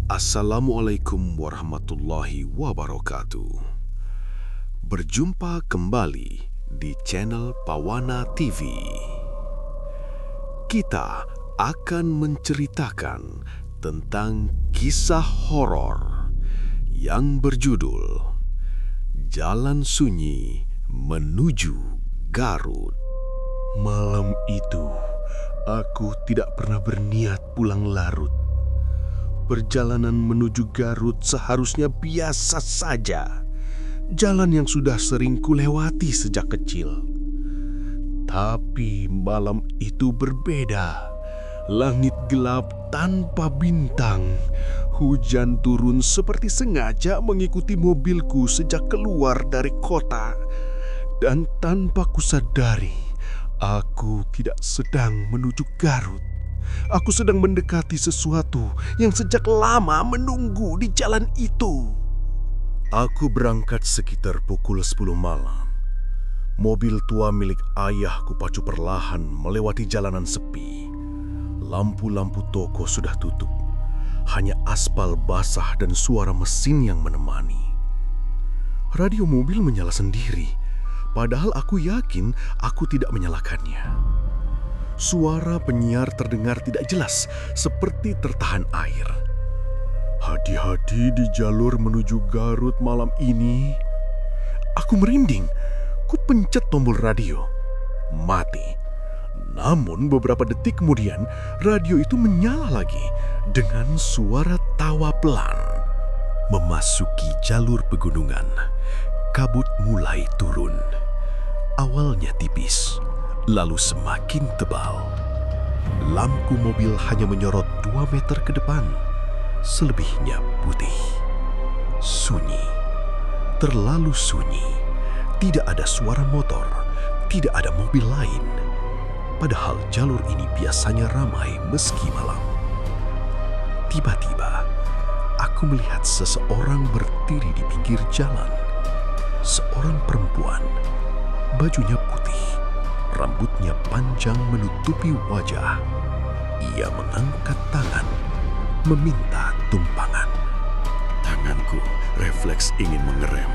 Assalamualaikum warahmatullahi wabarakatuh. Berjumpa kembali di channel Pawana TV. Kita akan menceritakan tentang kisah horor yang berjudul Jalan Sunyi Menuju Garut. Malam itu, aku tidak pernah berniat pulang larut. Perjalanan menuju Garut seharusnya biasa saja. Jalan yang sudah sering kulewati sejak kecil. Tapi malam itu berbeda. Langit gelap tanpa bintang. Hujan turun seperti sengaja mengikuti mobilku sejak keluar dari kota. Dan tanpa kusadari, aku tidak sedang menuju Garut. Aku sedang mendekati sesuatu yang sejak lama menunggu di jalan itu. Aku berangkat sekitar pukul 10 malam. Mobil tua milik ayah kupacu perlahan melewati jalanan sepi. Lampu-lampu toko sudah tutup. Hanya aspal basah dan suara mesin yang menemani. Radio mobil menyala sendiri, padahal aku yakin aku tidak menyalakannya. Suara penyiar terdengar tidak jelas, seperti tertahan air. Hati-hati di jalur menuju Garut malam ini. Aku merinding. Ku pencet tombol radio. Mati. Namun beberapa detik kemudian, radio itu menyala lagi dengan suara tawa pelan. Memasuki jalur pegunungan, kabut mulai turun. Awalnya tipis, lalu semakin tebal. Lampu mobil hanya menyorot 2 meter ke depan. Selebihnya putih. Sunyi. Terlalu sunyi. Tidak ada suara motor. Tidak ada mobil lain. Padahal jalur ini biasanya ramai meski malam. Tiba-tiba, aku melihat seseorang berdiri di pinggir jalan. Seorang perempuan. Bajunya putih. Rambutnya panjang menutupi wajah. Ia mengangkat tangan, meminta tumpangan. Tanganku refleks ingin mengerem,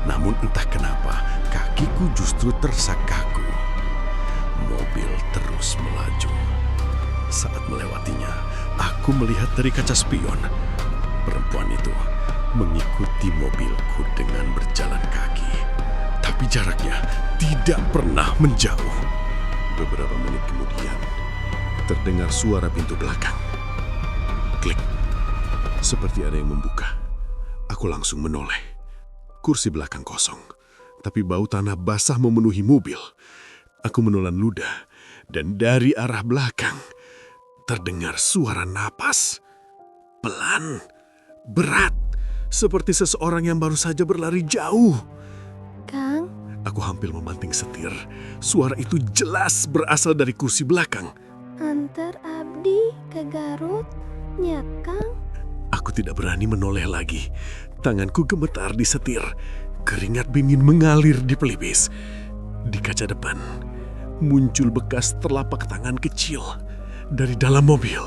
namun entah kenapa kakiku justru tersakaku. Mobil terus melaju. Saat melewatinya, aku melihat dari kaca spion. Perempuan itu mengikuti mobilku dengan berjalan kaki. Tapi jaraknya tidak pernah menjauh. Beberapa menit kemudian, terdengar suara pintu belakang. Klik. Seperti ada yang membuka. Aku langsung menoleh. Kursi belakang kosong, tapi bau tanah basah memenuhi mobil. Aku menelan ludah, dan dari arah belakang terdengar suara napas. Pelan, berat, seperti seseorang yang baru saja berlari jauh. Kang? Aku hampir memanting setir. Suara itu jelas berasal dari kursi belakang. Antar Abdi ke Garut, nya Kang? Aku tidak berani menoleh lagi. Tanganku gemetar di setir. Keringat dingin mengalir di pelipis. Di kaca depan, muncul bekas telapak tangan kecil dari dalam mobil,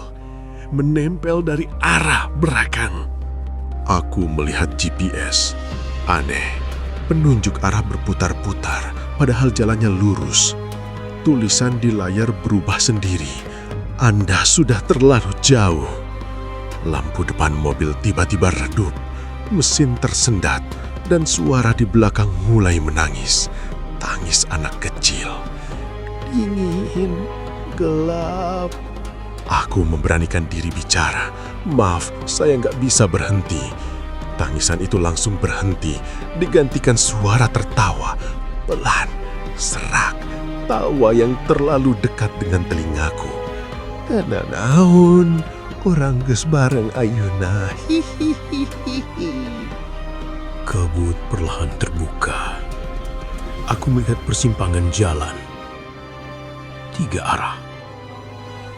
menempel dari arah belakang. Aku melihat GPS. Aneh. Penunjuk arah berputar-putar, padahal jalannya lurus. Tulisan di layar berubah sendiri. Anda sudah terlalu jauh. Lampu depan mobil tiba-tiba redup. Mesin tersendat dan suara di belakang mulai menangis. Tangis anak kecil. Dingin, gelap. Aku memberanikan diri bicara. Maaf, saya nggak bisa berhenti. Tangisan itu langsung berhenti, digantikan suara tertawa. Pelan, serak, tawa yang terlalu dekat dengan telingaku. Karena naon, orang geus bareng ayeuna. Kabut perlahan terbuka. Aku melihat persimpangan jalan. 3 arah.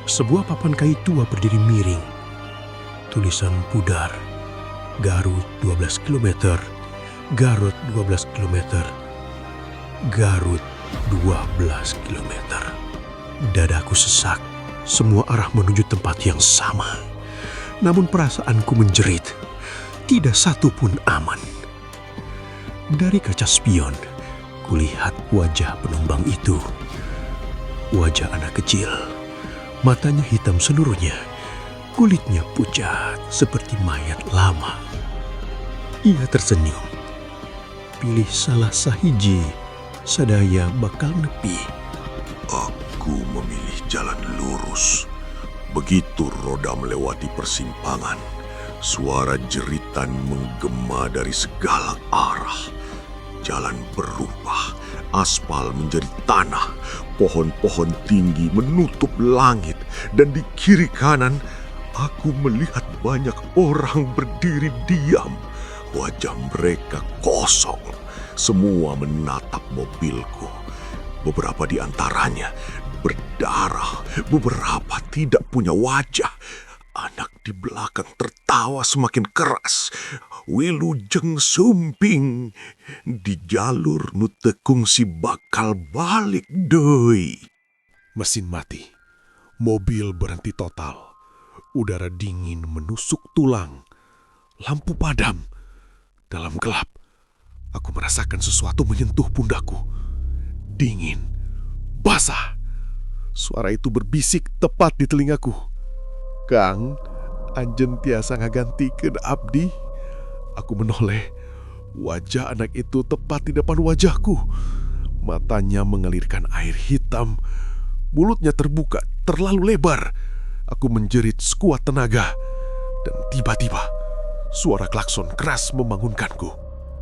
Sebuah papan kayu tua berdiri miring. Tulisan pudar. Garut 12 km, Garut 12 km, Garut 12 km. Dadaku sesak, semua arah menuju tempat yang sama. Namun perasaanku menjerit. Tidak satu pun aman. Dari kaca spion, kulihat wajah penumpang itu. Wajah anak kecil. Matanya hitam seluruhnya. Kulitnya pucat seperti mayat lama. Ia tersenyum. Pilih salah sahiji, sadaya bakal nepi. Aku memilih jalan lurus. Begitu roda melewati persimpangan, suara jeritan menggema dari segala arah. Jalan berubah, aspal menjadi tanah, pohon-pohon tinggi menutup langit, dan di kiri kanan aku melihat banyak orang berdiri diam. Wajah mereka kosong, semua menatap mobilku. Beberapa di antaranya berdarah, beberapa tidak punya wajah. Anak di belakang tertawa semakin keras. Wilujeng sumping. Di jalur nu teu kungsi bakal balik deui. Mesin mati. Mobil berhenti total. Udara dingin menusuk tulang. Lampu padam. Dalam gelap, aku merasakan sesuatu menyentuh pundakku. Dingin, basah. Suara itu berbisik tepat di telingaku. Kang, anjen tiasa ngagantikeun abdi. Aku menoleh. Wajah anak itu tepat di depan wajahku. Matanya mengalirkan air hitam. Mulutnya terbuka terlalu lebar. Aku menjerit sekuat tenaga. Dan tiba-tiba, suara klakson keras membangunkanku.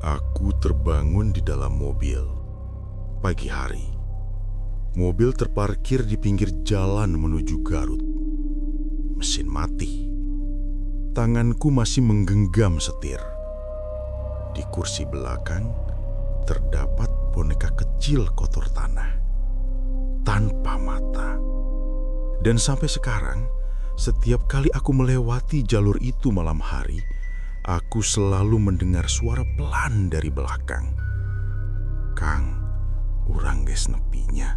Aku terbangun di dalam mobil. Pagi hari. Mobil terparkir di pinggir jalan menuju Garut. Mesin mati. Tanganku masih menggenggam setir. Di kursi belakang terdapat boneka kecil kotor tanah. Tanpa mata. Dan sampai sekarang, setiap kali aku melewati jalur itu malam hari, aku selalu mendengar suara pelan dari belakang. Kang, urang geus nepinya.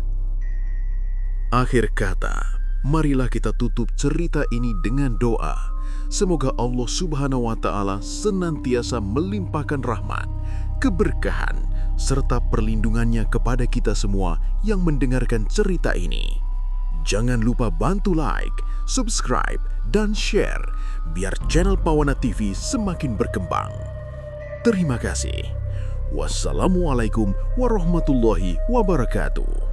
Akhir kata, marilah kita tutup cerita ini dengan doa. Semoga Allah Subhanahu wa Ta'ala senantiasa melimpahkan rahmat, keberkahan, serta perlindungannya kepada kita semua yang mendengarkan cerita ini. Jangan lupa bantu like, subscribe, dan share biar channel Pawana TV semakin berkembang. Terima kasih. Wassalamualaikum warahmatullahi wabarakatuh.